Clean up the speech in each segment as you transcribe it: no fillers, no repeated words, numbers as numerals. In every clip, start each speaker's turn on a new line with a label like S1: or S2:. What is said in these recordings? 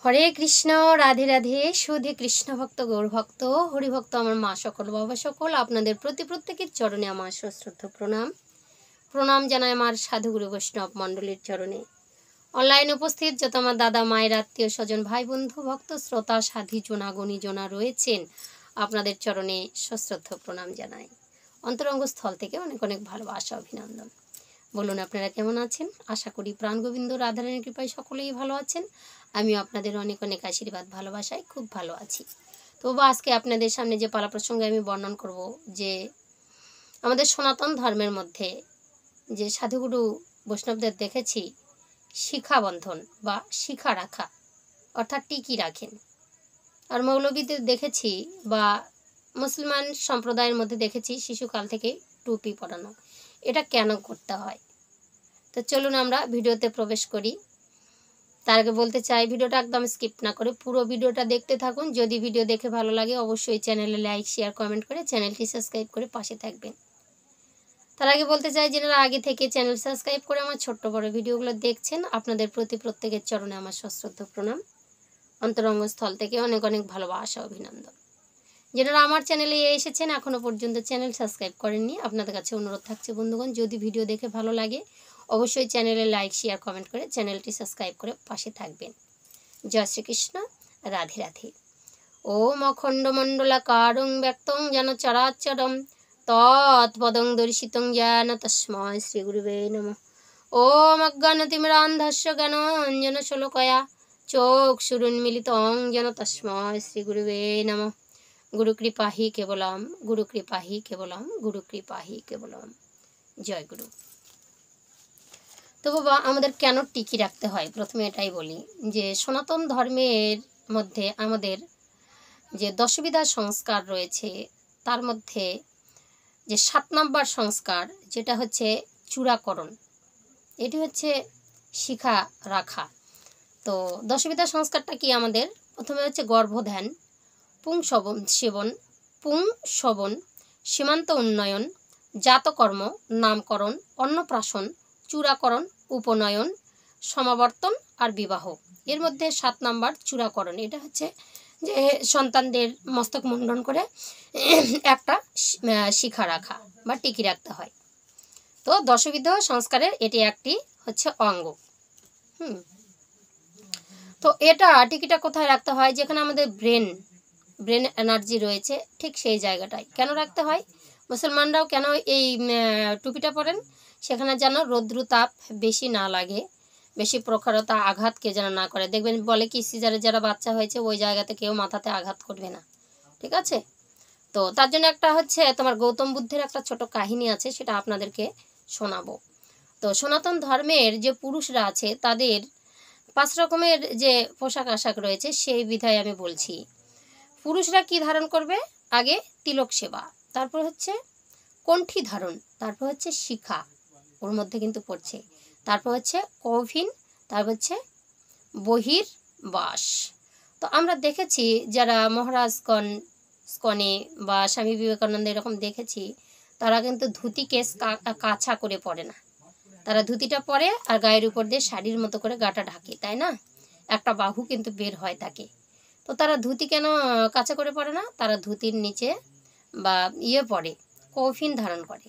S1: হরে কৃষ্ণ, রাধে রাধে। সুধী কৃষ্ণ ভক্ত, গৌর ভক্ত, হরিভক্ত আমার মা সকল, বাবা সকল, আপনাদের প্রত্যেকের চরণে আমার সশ্রদ্ধ প্রণাম। প্রণাম জানাই আমার সাধুগুরু বৈষ্ণব মণ্ডলীর চরণে। অনলাইনে উপস্থিত যত আমার দাদা, মায়ের, আত্মীয় স্বজন, ভাই বন্ধু, ভক্ত শ্রোতা, সাধী জোনা, গণিজনা রয়েছেন, আপনাদের চরণে সশ্রদ্ধ প্রণাম জানাই। অন্তরঙ্গ স্থল থেকে অনেক অনেক ভালোবাসা, অভিনন্দন। বলুন আপনারা কেমন আছেন? আশা করি প্রাণ গোবিন্দ রাধারানীর কৃপায় সকলেই ভালো আছেন। আমিও আপনাদের অনেক অনেক আশীর্বাদ, ভালোবাসায় খুব ভালো আছি। তবু আজকে আপনাদের সামনে যে পালা প্রসঙ্গে আমি বর্ণন করব, যে আমাদের সনাতন ধর্মের মধ্যে যে সাধুগুরু বৈষ্ণবদের দেখেছি শিখা বন্ধন বা শিখা রাখা, অর্থাৎ টিকি রাখেন। আর মৌলবীদের দেখেছি বা মুসলমান সম্প্রদায়ের মধ্যে দেখেছি শিশুকাল থেকে টুপি পরানো। এটা কেন করতে হয়? তো চলুন আমরা ভিডিওতে প্রবেশ করি। তার আগে বলতে চাই, ভিডিওটা একদম স্কিপ না করে পুরো ভিডিওটা দেখতে থাকুন। যদি ভিডিও দেখে ভালো লাগে অবশ্যই চ্যানেলে লাইক, শেয়ার, কমেন্ট করে চ্যানেলটি সাবস্ক্রাইব করে পাশে থাকবেন। তার আগে বলতে চাই, যারা আগে থেকে চ্যানেল সাবস্ক্রাইব করে আমার ছোট্ট বড় ভিডিওগুলো দেখছেন, আপনাদের প্রত্যেকের চরণে আমার সশ্রদ্ধ প্রণাম। অন্তরঙ্গ স্থল থেকে অনেক অনেক ভালোবাসা, অভিনন্দন। যারা আমার চ্যানেলে এসেছেন এখনও পর্যন্ত চ্যানেল সাবস্ক্রাইব করেননি, আপনাদের কাছে অনুরোধ থাকছে বন্ধুগণ, যদি ভিডিও দেখে ভালো লাগে অবশ্যই চ্যানেলে লাইক, শেয়ার, কমেন্ট করে চ্যানেলটি সাবস্ক্রাইব করে পাশে থাকবেন। জয় শ্রীকৃষ্ণ, রাধে রাধে। ওম অখণ্ডমণ্ডলাকারং ব্যক্তং যেন চরাচরম তৎপদং দর্শিতং যেন তস্মৈ শ্রীগুরুবে নমঃ। ওম অজ্ঞানতিমিরান্ধস্য জ্ঞানাঞ্জনশলাকয়া চক্ষুরুন্মিলিতং যেন তস্মৈ শ্রীগুরুবে নমঃ। গুরুকৃপা হি কেবলম, গুরুকৃপা হি কেবলম, গুরুকৃপা হি কেবলম। জয় গুরু। তো বাবা, আমাদের কেন টিকি রাখতে হয় প্রথমে এটাই বলি, যে সনাতন ধর্মের মধ্যে আমাদের যে দশবিধা সংস্কার রয়েছে তার মধ্যে যে 7 নম্বর সংস্কার, যেটা হচ্ছে চূড়াকরণ, এটি হচ্ছে শিখা রাখা। তো দশবিধা সংস্কারটা কি আমাদের? প্রথমে হচ্ছে গর্ভধান, পুংসবন, সীমান্ত উন্নয়ন, জাতকর্ম, নামকরণ, অন্নপ্রাশন, চূড়াকরণ, উপনয়ন, সমাবর্তন আর বিবাহ। এর মধ্যে 7 নম্বর চূড়াকরণ, এটা হচ্ছে যে সন্তানদের মস্তক মুন্ডন করে একটা শিখা রাখা বা টিকি রাখতে হয়। তো দশবিধ সংস্কারের এটি একটি হচ্ছে অঙ্গ। তো এটা টিকিটা কোথায় রাখতে হয়? যেখানে আমাদের ব্রেন এনার্জি রয়েছে, ঠিক সেই জায়গাটায় কেন রাখতে হয়? মুসলমানরাও কেন এই টুপিটা পরেন? সেখানে যেন রৌদ্রতাপ বেশি না লাগে, বেশি প্রখরতা আঘাত কেউ যেন না করে। দেখবেন বলে কি, সিজারে যারা বাচ্চা হয়েছে ওই জায়গাতে কেউ মাথাতে আঘাত করবে না, ঠিক আছে? তো তার জন্য একটা হচ্ছে তোমার গৌতম বুদ্ধের একটা ছোট কাহিনী আছে, সেটা আপনাদেরকে শোনাবো। তো সনাতন ধর্মের যে পুরুষরা আছে তাদের 5 রকমের যে পোশাক আশাক রয়েছে সেই বিধায় আমি বলছি। পুরুষরা কি ধারণ করবে? আগে তিলক সেবা, তারপর হচ্ছে কণ্ঠী ধারণ, তারপর হচ্ছে শিখা, ওর মধ্যে কিন্তু পড়ছে, তারপর হচ্ছে কৌভিন, তারপর হচ্ছে বহির্বাস। তো আমরা দেখেছি যারা মহারাজগণ স্কনে বা স্বামী বিবেকানন্দ এরকম দেখেছি, তারা কিন্তু ধুতিকে কাছা করে পরে না, তারা ধুতিটা পরে আর গায়ের উপর দিয়ে শাড়ির মতো করে গাটা ঢাকে, তাই না? একটা বাহু কিন্তু বের হয় থাকে। তো তারা ধুতি কেন কাঁচা করে পরে না? তারা ধুতির নিচে বা পরে কৌফিন ধারণ করে।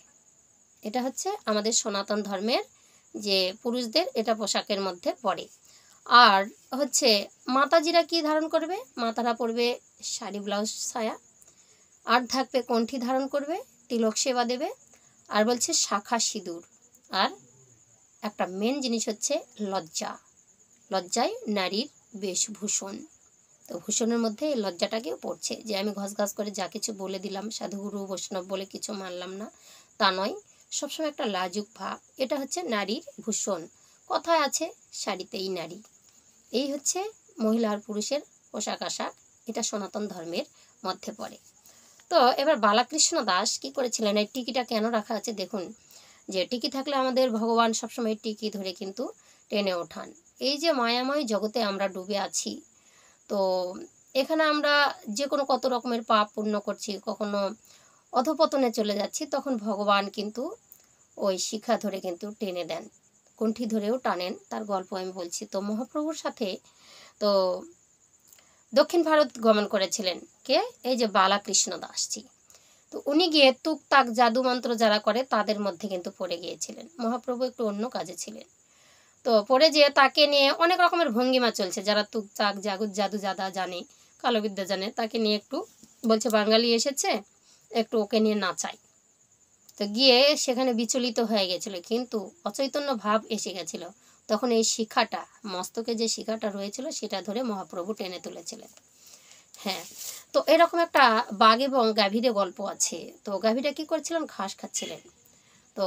S1: এটা হচ্ছে আমাদের সনাতন ধর্মের যে পুরুষদের এটা পোশাকের মধ্যে পড়ে। আর হচ্ছে মাতাজিরা কি ধারণ করবে? মাতারা পরবে শাড়ি, ব্লাউজ, সায়া, আর থাকবে কণ্ঠী ধারণ করবে, তিলক সেবা দেবে, আর বলছে শাখা সিঁদুর। আর একটা মেন জিনিস হচ্ছে লজ্জা, লজ্জায় নারীর বেশভূষণ। তো ভূষণের মধ্যে এই লজ্জাটাকেও পড়ছে, যে আমি ঘস করে যা কিছু বলে দিলাম, সাধুগুরু বৈষ্ণব বলে কিছু মানলাম না, তা নয়। সবসময় একটা লাজুক ভাব, এটা হচ্ছে নারীর ভূষণ। কথায় আছে শাড়িতেই নারী। এই হচ্ছে মহিলা আর পুরুষের পোশাক আশাক, এটা সনাতন ধর্মের মধ্যে পড়ে। তো এবার বালাকৃষ্ণ দাস কি করেছিলেন? এই টিকিটা কেন রাখা আছে দেখুন, যে টিকি থাকলে আমাদের ভগবান সবসময় টিকি ধরে কিন্তু টেনে ওঠান। এই যে মায়াময় জগতে আমরা ডুবে আছি, তো এখানে আমরা যে কোনো কত রকমের পাপ পুণ্য করছি, কখনো অধপতনে চলে যাচ্ছি, তখন ভগবান কিন্তু ওই শিখা ধরে কিন্তু টেনে দেন, কণ্ঠী ধরেও টানেন। তার গল্প আমি বলছি। তো মহাপ্রভুর সাথে তো দক্ষিণ ভারত গমন করেছিলেন কে? এই যে বালাকৃষ্ণ দাসজি। তো উনি গিয়ে তুকতাক জাদুমন্ত্র যারা করে তাদের মধ্যে কিন্তু পড়ে গিয়েছিলেন। মহাপ্রভু একটু অন্য কাজে ছিলেন। তো পড়ে যেয়ে তাকে নিয়ে অনেক রকমের ভঙ্গিমা চলছে, যারা তুকতাক জাদু জাদা জানে, কালোবিদ্যা জানে, তাকে নিয়ে একটু বলছে বাঙালি এসেছে, একটু ওকে নিয়ে নাচাই। তো গিয়ে সেখানে বিচলিত হয়ে গেছিল, কিন্তু অচৈতন্য ভাব এসে গেছিল। তখন এই শিখাটা, মস্তকে যে শিখাটা রয়েছিল সেটা ধরে মহাপ্রভু টেনে তুলেছিলেন। হ্যাঁ, তো এরকম একটা বাঘ এবং গাভীরে গল্প আছে। তো গাভীটা কি করছিলেন? ঘাস খাচ্ছিলেন। তো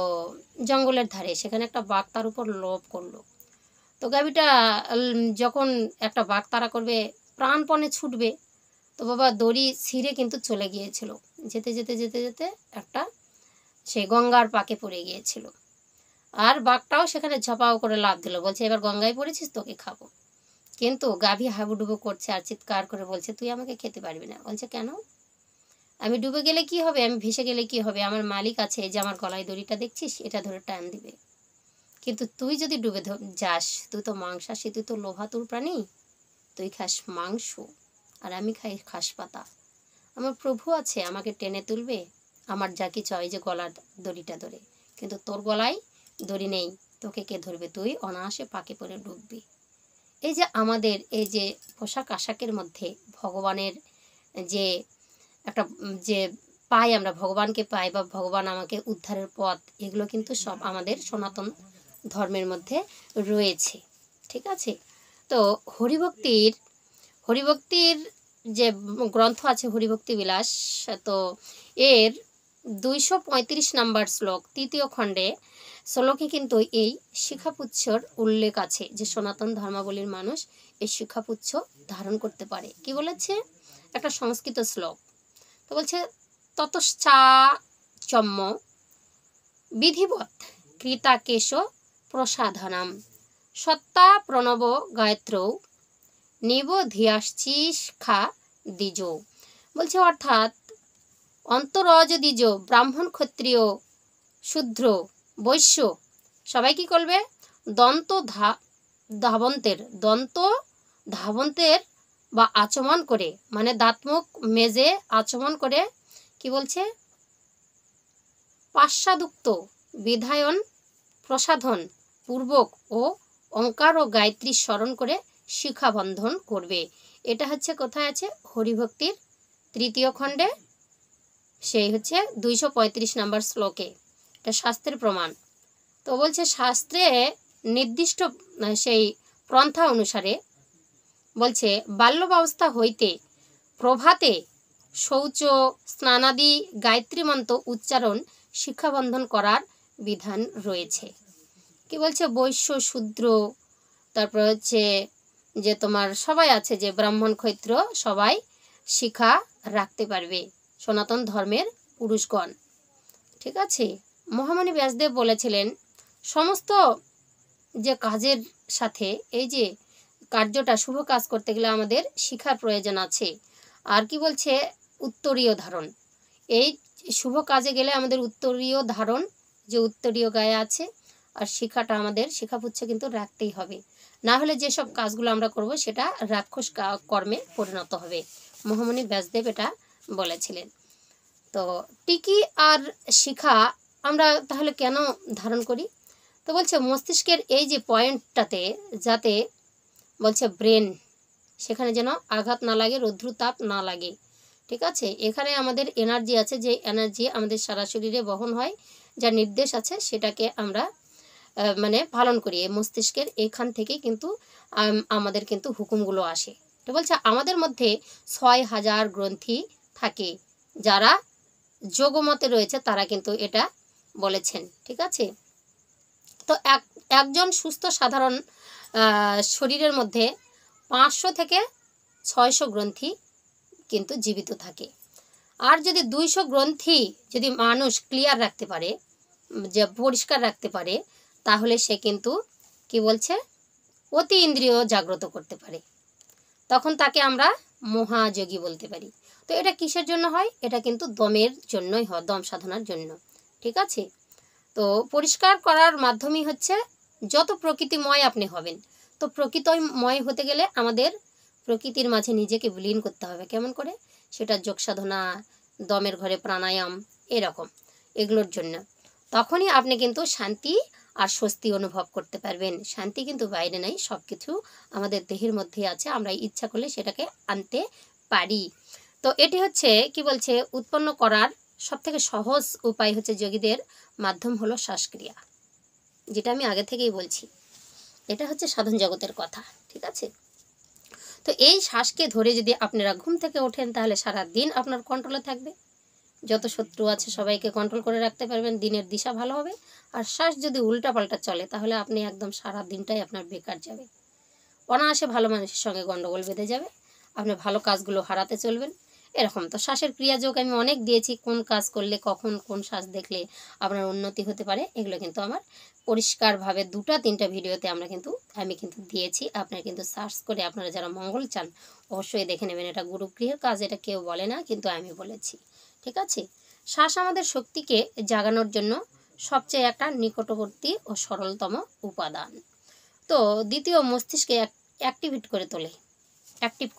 S1: জঙ্গলের ধারে সেখানে একটা বাঘ তার উপর লোভ করলো। তো গাভীটা যখন একটা বাঘ তাড়া করবে, প্রাণপণে ছুটবে, তো বাবা দড়ি ছিঁড়ে কিন্তু চলে গিয়েছিল। যেতে যেতে যেতে যেতে একটা সে গঙ্গার পাকে পড়ে গিয়েছিল। আর বাঘটাও সেখানে ঝপাও করে লাফ দিল, বলছে এবার গঙ্গায় পড়েছিস, তোকে খাবো। কিন্তু গাভী হাবুডুবু করছে আর চিৎকার করে বলছে তুই আমাকে খেতে পারবি না। বলছে কেন? আমি ডুবে গেলে কি হবে, আমি ভেসে গেলে কি হবে, আমার মালিক আছে, যে আমার গলায় দড়িটা দেখছিস এটা ধরে টান দিবে। কিন্তু তুই যদি ডুবে যাস, তুই তো মাংসাশী, তুই তো লোভাতুর প্রাণী, তুই খাস মাংস আর আমি খাই ঘাস পাতা। আমার প্রভু আছে, আমাকে টেনে তুলবে, আমার যা কিছু হয় যে গলার দড়িটা ধরে, কিন্তু তোর গলায় দড়ি নেই, তোকে কে ধরবে, তুই অনায়াসে পাকে পড়ে ডুববি। এই যে আমাদের এই যে পোশাক আশাকের মধ্যে ভগবানের যে একটা যে পাই, আমরা ভগবানকে পাই বা ভগবান আমাকে উদ্ধারের পথ, এগুলো কিন্তু সব আমাদের সনাতন ধর্মের মধ্যে রয়েছে। ঠিক আছে? তো হরিভক্তির যে গ্রন্থ আছে হরিভক্তি বিলাস, তো এর 235 নাম্বার শ্লোক, তৃতীয় খণ্ডে শ্লোকে কিন্তু এই শিখাপুচ্ছর উল্লেখ আছে, যে সনাতন ধর্মাবলীর মানুষ এই শিখাপুচ্ছ ধারণ করতে পারে। কি বলেছে? একটা সংস্কৃত শ্লোক। তো বলছে ততশ্চাচম্য বিধিবৎ কৃতাকেশ প্রসাধনম সত্তা প্রণব গায়ত্রৌ নিবোধিয়াশ্চিখা দ্বিজ। বলছে অর্থাৎ অন্তরজ দ্বিজ, ব্রাহ্মণ ক্ষত্রিয় শূদ্র বৈশ্য সবাই কি করবে? দন্ত ধাবন্তের বা আচমন করে, মানে দাঁতমুখ মেজে আচমন করে, কি বলছে? পাশ্চাদুক্ত বিধায়ন প্রসাধন পূর্বক ও ওঙ্কার ও গায়ত্রী স্মরণ করে শিখাবন্ধন করবে। এটা হচ্ছে কোথায় আছে? হরিভক্তির তৃতীয় খণ্ডে, সেই হচ্ছে 235 নাম্বার শ্লোকে। এটা শাস্ত্রের প্রমাণ। তো বলছে শাস্ত্রে নির্দিষ্ট সেই পন্থা অনুসারে বলছে বাল্যবাবস্থা হইতে প্রভাতে শৌচ স্নানাদি গায়ত্রী মন্ত্র উচ্চারণ শিক্ষাবন্ধন করার বিধান রয়েছে। কি বলছে? বৈশ্য শূদ্র, তারপর হচ্ছে যে তোমার সবাই আছে, যে ব্রাহ্মণ ক্ষত্র সবাই শিক্ষা রাখতে পারবে, সনাতন ধর্মের পুরুষগণ। ঠিক আছে? মহামণি ব্যাসদেব বলেছিলেন সমস্ত যে কাজের সাথে এই যে কার্যটা, শুভ কাজ করতে গেলে আমাদের শিখার প্রয়োজন আছে। আর কি বলছে? উত্তরীয় ধারণ। এই শুভ কাজে গেলে আমাদের উত্তরীয় ধারণ, যে উত্তরীয় গায়ে আছে, আর শিখাটা আমাদের শিখাপুচ্ছ কিন্তু রাখতেই হবে, না হলে যেসব কাজগুলো আমরা করব সেটা রাক্ষস কর্মে পরিণত হবে। মহামণি ব্যাসদেব এটা বলেছিলেন। তো টিকি আর শিখা আমরা তাহলে কেন ধারণ করি? তো বলছে মস্তিষ্কের এই যে পয়েন্টটাতে যাতে বলছে ব্রেন, সেখানে যেন আঘাত না লাগে, রৌদ্রতাপ না লাগে। ঠিক আছে? এখানে আমাদের এনার্জি আছে, যে এনার্জি আমাদের সারা শরীরে বহন হয়, যা নির্দেশ আছে সেটাকে আমরা মানে পালন করি। এই মস্তিষ্কের এখান থেকে কিন্তু আমাদের কিন্তু হুকুমগুলো আসে। তো বলছে আমাদের মধ্যে 6000 গ্রন্থি থাকে, যারা যোগমতে রয়েছে তারা কিন্তু এটা বলেছেন। ঠিক আছে? তো একজন সুস্থ সাধারণ শরীরের মধ্যে 500 থেকে 600 গ্রন্থি কিন্তু জীবিত থাকে। আর যদি 200 গ্রন্থি যদি মানুষ ক্লিয়ার রাখতে পারে, যে পরিষ্কার রাখতে পারে, তাহলে সে কিন্তু কি বলছে? অতি ইন্দ্রিয় জাগ্রত করতে পারে। তখন তাকে আমরা মহাযোগী বলতে পারি। তো এটা কিসের জন্য হয়? এটা কিন্তু দমের জন্যই হয়, দম সাধনার জন্য। ঠিক আছে? তো পরিষ্কার করার মাধ্যমই হচ্ছে যত প্রকৃতিময় আপনি হবেন। তো প্রকৃতিময় হতে গেলে আমাদের প্রকৃতির মাঝে নিজেকে বিলীন করতে হবে। কেমন করে? সেটা যোগ সাধনা, দমের ঘরে প্রাণায়াম, এরকম এগুলোর জন্য। তখনই আপনি কিন্তু শান্তি আর স্বস্তি অনুভব করতে পারবেন। শান্তি কিন্তু বাইরে নাই, সব কিছু আমাদের দেহের মধ্যে আছে, আমরা ইচ্ছা করলে সেটাকে আনতে পারি। তো এটি হচ্ছে কি বলছে, উৎপন্ন করার সবথেকে সহজ উপায় হচ্ছে যোগীদের মাধ্যম হলো শ্বাসক্রিয়া, যেটা আমি আগে থেকেই বলছি। এটা হচ্ছে সাধন জগতের কথা, ঠিক আছে? তো এই শ্বাসকে ধরে যদি আপনারা ঘুম থেকে ওঠেন তাহলে সারা দিন আপনার কন্ট্রোলে থাকবে। যত শত্রু আছে সবাইকে কন্ট্রোল করে রাখতে পারবেন, দিনের দিশা ভালো হবে। আর শ্বাস যদি উল্টাপাল্টা চলে তাহলে আপনি একদম সারা দিনটাই আপনার বেকার যাবে, অনায়াসে ভালো মানুষের সঙ্গে গন্ডগোল বেঁধে যাবে, আপনি ভালো কাজগুলো হারাতে চলবেন। এরকম তো শ্বাসের ক্রিয়াযোগ আমি অনেক দিয়েছি, কোন কাজ করলে কখন কোন শ্বাস দেখলে আপনার উন্নতি হতে পারে, এগুলো কিন্তু আমার পরিষ্কারভাবে 2-3টা ভিডিওতে আমি কিন্তু দিয়েছি। আপনারা কিন্তু সার্চ করে আপনারা যারা মঙ্গল চান অবশ্যই দেখে নেবেন। এটা গুরুগৃহের কাজ, এটা কেউ বলে না, কিন্তু আমি বলেছি, ঠিক আছে? শ্বাস আমাদের শক্তিকে জাগানোর জন্য সবচেয়ে একটা নিকটবর্তী ও সরলতম উপাদান। তো দ্বিতীয়, মস্তিষ্কে অ্যাক্টিভ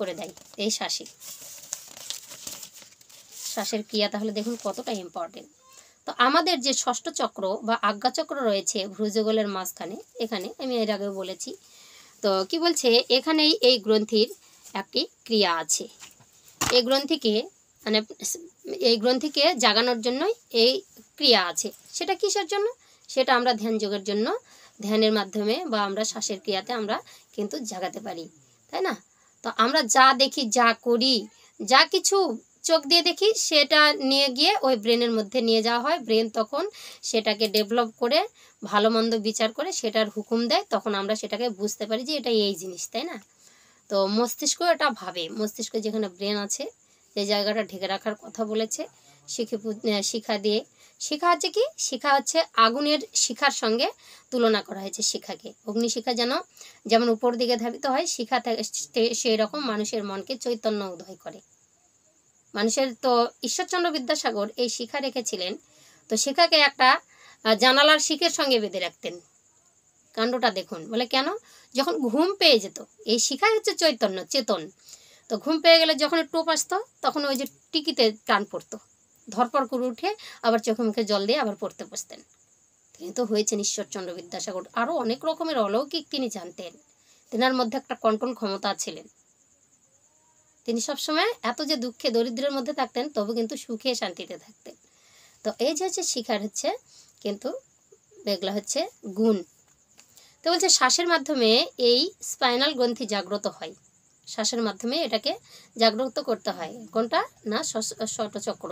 S1: করে দেয় এই শ্বাসের ক্রিয়া। তাহলে দেখুন কতটা ইম্পর্টেন্ট। তো আমাদের যে ষষ্ঠ চক্র বা আজ্ঞাচক্র রয়েছে ভ্রুযুগলের মাঝখানে, এখানে আমি এর আগেও বলেছি, তো কি বলছে, এখানেই এই গ্রন্থির একটি ক্রিয়া আছে। এই গ্রন্থিকে জাগানোর জন্যই এই ক্রিয়া আছে। সেটা কিসের জন্য? সেটা আমরা ধ্যান যোগের জন্য, ধ্যানের মাধ্যমে বা আমরা শ্বাসের ক্রিয়াতে আমরা কিন্তু জাগাতে পারি, তাই না? তো আমরা যা দেখি, যা করি, যা কিছু চোখ দিয়ে দেখি, সেটা নিয়ে গিয়ে ওই ব্রেনের মধ্যে নিয়ে যাওয়া হয়। ব্রেন তখন সেটাকে ডেভেলপ করে ভালো মন্দ বিচার করে সেটার হুকুম দেয়, তখন আমরা সেটাকে বুঝতে পারি যে এটা এই জিনিস, তাই না? তো মস্তিষ্ক এটা ভাবে, মস্তিষ্ক যেখানে ব্রেন আছে যে জায়গাটা ঢেকে রাখার কথা বলেছে শিখা হচ্ছে কি? শিখা হচ্ছে আগুনের শিখার সঙ্গে তুলনা করা হয়েছে শিখাকে। অগ্নিশিখা যেমন উপর দিকে ধাবিত হয়, শিখা সেই রকম মানুষের মনকে চৈতন্য উদয় করে। মানুষের তো ঈশ্বরচন্দ্র বিদ্যাসাগর এই শিখা রেখেছিলেন, তো শিখাকে একটা জানালার শিখের সঙ্গে বেঁধে রাখতেন। কাণ্ডটা দেখুন, বলে কেন? যখন ঘুম পেয়ে যেত, এই শিখাই হচ্ছে চৈতন্য, চেতন। তো ঘুম পেয়ে গেলে যখন টোপ আসতো তখন ওই যে টিকিতে টান পড়তো, ধরপড় করে উঠে আবার চোখে মুখে জল দিয়ে আবার পড়তে বসতেন। তিনি তো হয়েছেন ঈশ্বরচন্দ্র বিদ্যাসাগর। আরও অনেক রকমের অলৌকিক তিনি জানতেন, তেনার মধ্যে একটা কন্ট্রোল ক্ষমতা ছিলেন। তিনি সবসময় এত যে দুঃখে দরিদ্রের মধ্যে থাকতেন তবু কিন্তু সুখে শান্তিতে থাকতেন। তো এই যে হচ্ছে শিখার হচ্ছে কিন্তু এগুলো হচ্ছে গুণ। তো বলছে শ্বাসের মাধ্যমে এই স্পাইনাল গ্রন্থি জাগ্রত হয়, শ্বাসের মাধ্যমে এটাকে জাগ্রত করতে হয়। কোনটা? না, ষটচক্র।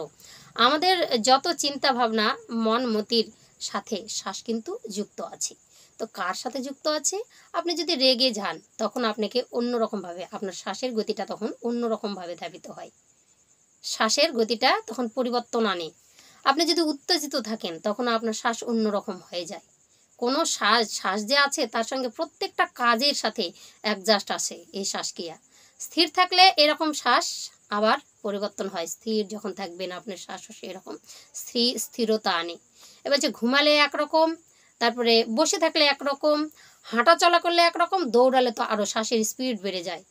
S1: আমাদের যত চিন্তা ভাবনা মন মতির সাথে শ্বাস কিন্তু যুক্ত আছে। তো কার সাথে যুক্ত আছে? আপনি যদি রেগে যান তখন আপনাকে অন্যরকমভাবে, আপনার শ্বাসের গতিটা তখন অন্যরকমভাবে ধাবিত হয়, শ্বাসের গতিটা তখন পরিবর্তন আনে। আপনি যদি উত্তেজিত থাকেন তখন আপনার শ্বাস অন্যরকম হয়ে যায়। কোনো শ্বাস যে আছে তার সঙ্গে প্রত্যেকটা কাজের সাথে অ্যাডজাস্ট আসে এই শ্বাসক্রিয়া। স্থির থাকলে এরকম শ্বাস আবার পরিবর্তন হয়, স্থির যখন থাকবেন আপনার শ্বাসও সেরকম স্থিরতা আনে। এবার যে ঘুমালে একরকম, তারপরে বসে থাকলে একরকম, হাঁটা চলা করলে একরকম, দৌড়ালে তো আরও শ্বাসের স্পিড বেড়ে যায়,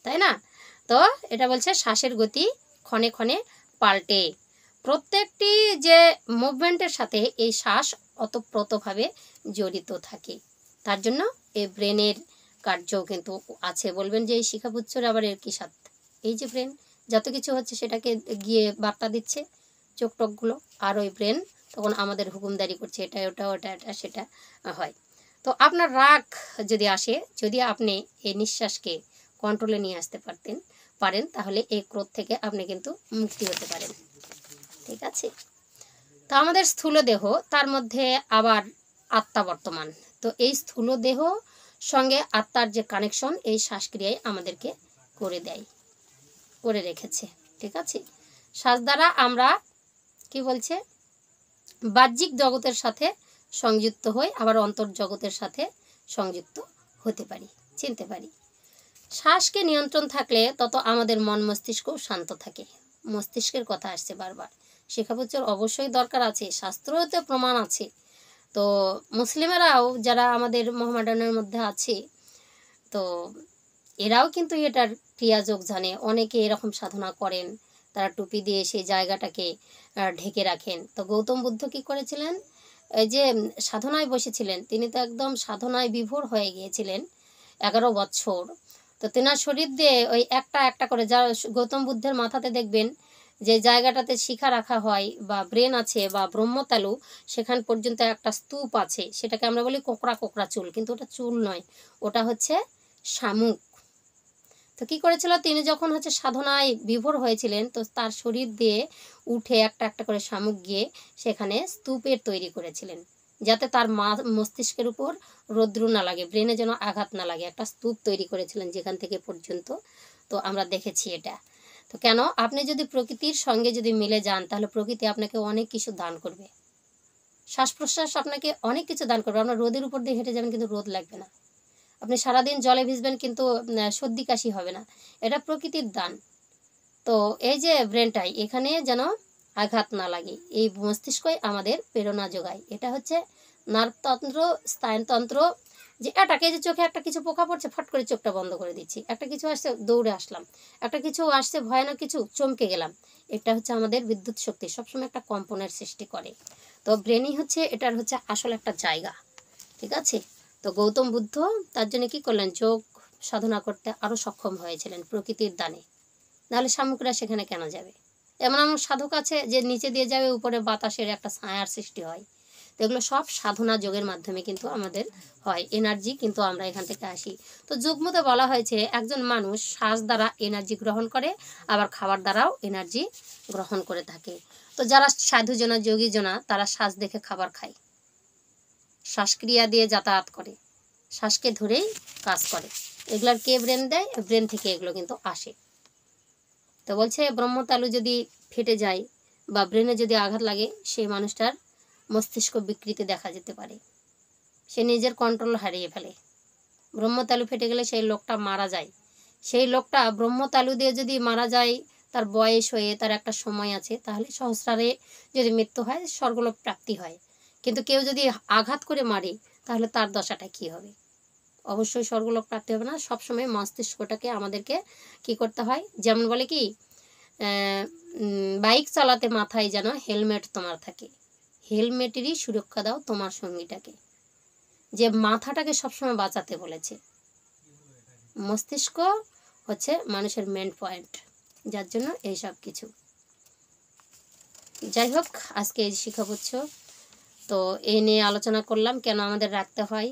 S1: তাই না? তো এটা বলছে শ্বাসের গতি ক্ষণে ক্ষণে পাল্টে, প্রত্যেকটি যে মুভমেন্টের সাথে এই শ্বাস ওতপ্রোতভাবে জড়িত থাকে। তার জন্য এই ব্রেনের কার্যও কিন্তু আছে। বলবেন যে এই শিখাপুচ্ছর আবার এর কী সাথ? এই যে ব্রেন যত কিছু হচ্ছে সেটাকে গিয়ে বার্তা দিচ্ছে চোখ টোকগুলো, আর ওই ব্রেন তখন আমাদের হুকুমদারি করছে, এটা ওটা ওটা এটা সেটা হয়। তো আপনার রাগ যদি আসে, যদি আপনি এই নিঃশ্বাসকে কন্ট্রোলে নিয়ে আসতে পারেন তাহলে এই ক্রোধ থেকে আপনি কিন্তু মুক্তি হতে পারেন, ঠিক আছে? তো আমাদের স্থূল দেহ, তার মধ্যে আবার আত্মা বর্তমান। তো এই স্থূল দেহ সঙ্গে আত্মার যে কানেকশন এই শ্বাসক্রিয়ায় আমাদেরকে করে রেখেছে, ঠিক আছে? শ্বাস দ্বারা আমরা কি বলছে, বাহ্যিক জগতের সাথে সংযুক্ত হই, আবার অন্তর্জগতের সাথে সংযুক্ত হতে পারি, চিনতে পারি। শ্বাসকে নিয়ন্ত্রণ থাকলে তত আমাদের মন মস্তিষ্ক শান্ত থাকে। মস্তিষ্কের কথা আসছে বারবার, শিখাপুচ্ছর অবশ্যই দরকার আছে, শাস্ত্রতে প্রমাণ আছে। তো মুসলিমেরাও যারা আমাদের মোহামেডানের মধ্যে আছে, তো এরাও কিন্তু এটার ক্রিয়াযোগ জানে। অনেকে এরকম সাধনা করেন, তারা টুপি দিয়ে সেই জায়গাটাকে ঢেকে রাখেন। তো গৌতম বুদ্ধ কি করেছিলেন, এই যে সাধনায় বসেছিলেন, তিনি তো একদম সাধনায় বিভোর হয়ে গিয়েছিলেন 11 বছর। তো তেনার শরীর দিয়ে ওই একটা একটা করে, যা গৌতম বুদ্ধের মাথাতে দেখবেন যে জায়গাটাতে শিখা রাখা হয় বা ব্রেন আছে বা ব্রহ্মতালু, সেখান পর্যন্ত একটা স্তূপ আছে, সেটাকে আমরা বলি কোকড়া কোকড়া চুল, কিন্তু ওটা চুল নয়, ওটা হচ্ছে শামুক। তো কী করেছিল, তিনি যখন হচ্ছে সাধনায় বিভোর হয়েছিলেন, তো তার শরীর দিয়ে উঠে একটা একটা করে শামুক গিয়ে সেখানে স্তূপের তৈরি করেছিলেন, যাতে তার মস্তিষ্কের উপর রৌদ্র না লাগে, ব্রেনে যেন আঘাত না লাগে, একটা স্তূপ তৈরি করেছিলেন যেখান থেকে পর্যন্ত। তো আমরা দেখেছি এটা। তো কেন, আপনি যদি প্রকৃতির সঙ্গে যদি মিলে যান, তাহলে প্রকৃতি আপনাকে অনেক কিছু দান করবে। শ্বাস প্রশ্বাস আপনাকে অনেক কিছু দান করবে। আপনার রোদের উপর দিয়ে হেঁটে যাবেন, কিন্তু রোদ লাগবে না। আপনি সারাদিন জলে ভিজবেন, কিন্তু সর্দি কাশি হবে না। এটা প্রকৃতির দান। তো এই যে ব্রেনটাই, এখানে যেন আঘাত না লাগে, এই মস্তিষ্কই আমাদের প্রেরণা যোগায়। এটা হচ্ছে নার্ভতন্ত্র, স্নায়ুতন্ত্র, যে এটাকে যে চোখে একটা কিছু পোকা পড়ছে, ফট করে চোখটা বন্ধ করে দিচ্ছি, একটা কিছু আসছে দৌড়ে আসলাম, একটা কিছু আসছে ভয়ানক কিছু, চমকে গেলাম। এটা হচ্ছে আমাদের বিদ্যুৎ শক্তি, সবসময় একটা কম্পনের সৃষ্টি করে। তো ব্রেনই হচ্ছে এটার হচ্ছে আসল একটা জায়গা, ঠিক আছে। তো গৌতম বুদ্ধ তার জন্য কী করলেন, যোগ সাধনা করতে আরও সক্ষম হয়েছিলেন প্রকৃতির দানে, নাহলে শামুকরা সেখানে কেন যাবে। এমন এমন সাধক আছে যে নিচে দিয়ে যাবে, উপরে বাতাসের একটা ছায়ার সৃষ্টি হয়। তো এগুলো সব সাধনা যোগের মাধ্যমে কিন্তু আমাদের হয়, এনার্জি কিন্তু আমরা এখান থেকে আসি। তো যোগ মতে বলা হয়েছে একজন মানুষ শ্বাস দ্বারা এনার্জি গ্রহণ করে, আবার খাবার দ্বারাও এনার্জি গ্রহণ করে থাকে। তো যারা সাধুজনা যোগীজনা, তারা শ্বাস দেখে খাবার খায়, শ্বাসক্রিয়া দিয়ে যাতায়াত করে, শ্বাসকে ধরেই কাজ করে। এগুলার কে ব্রেন দেয়, ব্রেন থেকে এগুলো কিন্তু আসে। তো বলছে ব্রহ্মতালু যদি ফেটে যায় বা ব্রেনে যদি আঘাত লাগে, সেই মানুষটার মস্তিষ্ক বিকৃতি দেখা যেতে পারে, সে নিজের কন্ট্রোল হারিয়ে ফেলে। ব্রহ্মতালু ফেটে গেলে সেই লোকটা মারা যায়। সেই লোকটা ব্রহ্মতালু দিয়ে যদি মারা যায়, তার বয়স হয়ে তার একটা সময় আছে, তাহলে সহস্রারে যদি মৃত্যু হয়, স্বর্গলোক প্রাপ্তি হয়। কিন্তু কেউ যদি আঘাত করে মারে, তাহলে তার দশাটা কী হবে? অবশ্যই স্বর্গলোক প্রাপ্তি হবে না। সবসময় মস্তিষ্কটাকে আমাদেরকে কি করতে হয়, যেমন বলে কি, বাইক চালাতে মাথায় যেন হেলমেট তোমার থাকে, হেলমেটেরই সুরক্ষা দাও তোমার সঙ্গীটাকে। যে মাথাটাকে সবসময় বাঁচাতে বলেছে। মস্তিষ্ক হচ্ছে মানুষের মেন পয়েন্ট, যার জন্য এই সব কিছু। যাই হোক, আজকে এই শিক্ষাবুচ্ছ তো এই নিয়ে আলোচনা করলাম, কেন আমাদের রাখতে হয়,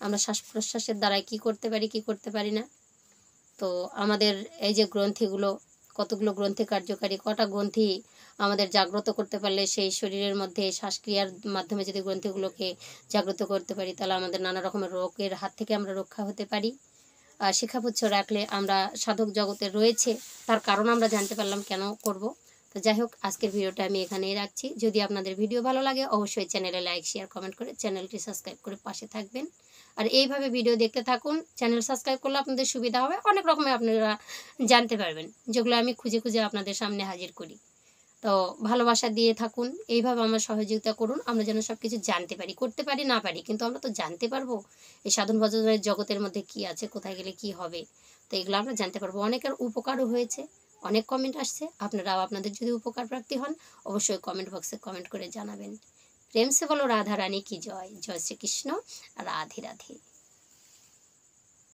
S1: আমরা শ্বাস প্রশ্বাসের দ্বারাই কী করতে পারি, কী করতে পারি না। তো আমাদের এই যে গ্রন্থিগুলো, কতগুলো গ্রন্থি কার্যকারী, কটা গ্রন্থি আমাদের জাগ্রত করতে পারলে, সেই শরীরের মধ্যে শ্বাসক্রিয়ার মাধ্যমে যদি গ্রন্থিগুলোকে জাগ্রত করতে পারি, তাহলে আমাদের নানা রকমের রোগের হাত থেকে আমরা রক্ষা হতে পারি। আর শিক্ষাপুচ্ছ রাখলে আমরা সাধক জগতে রয়েছে, তার কারণ আমরা জানতে পারলাম, কেন করব। তো যাই হোক, আজকের ভিডিওটা আমি এখানেই রাখছি। যদি আপনাদের ভিডিও ভালো লাগে, অবশ্যই চ্যানেলে লাইক, শেয়ার, কমেন্ট করে চ্যানেলটি সাবস্ক্রাইব করে পাশে থাকবেন। আর এইভাবে ভিডিও দেখতে থাকুন। চ্যানেল সাবস্ক্রাইব করলে আপনাদের সুবিধা হবে, অনেক রকমের আপনারা জানতে পারবেন, যেগুলো আমি খুঁজে খুঁজে আপনাদের সামনে হাজির করি। তো ভালোবাসা দিয়ে থাকুন, এইভাবে আমার সহযোগিতা করুন, আমরা যেন সব কিছু জানতে পারি, করতে পারি না পারি, কিন্তু আমরা তো জানতে পারবো এই সাধন ভজনের জগতের মধ্যে কি আছে, কোথায় গেলে কি হবে। তো এগুলো আমরা জানতে পারবো। অনেকের উপকারও হয়েছে, অনেক কমেন্ট আসছে, আপনারাও আপনাদের যদি উপকার প্রাপ্তি হন, অবশ্যই কমেন্ট বক্সে কমেন্ট করে জানাবেন। প্রেম সে বলো রাধা রানী কি জয়, জয় শ্রীকৃষ্ণ, রাধে রাধে।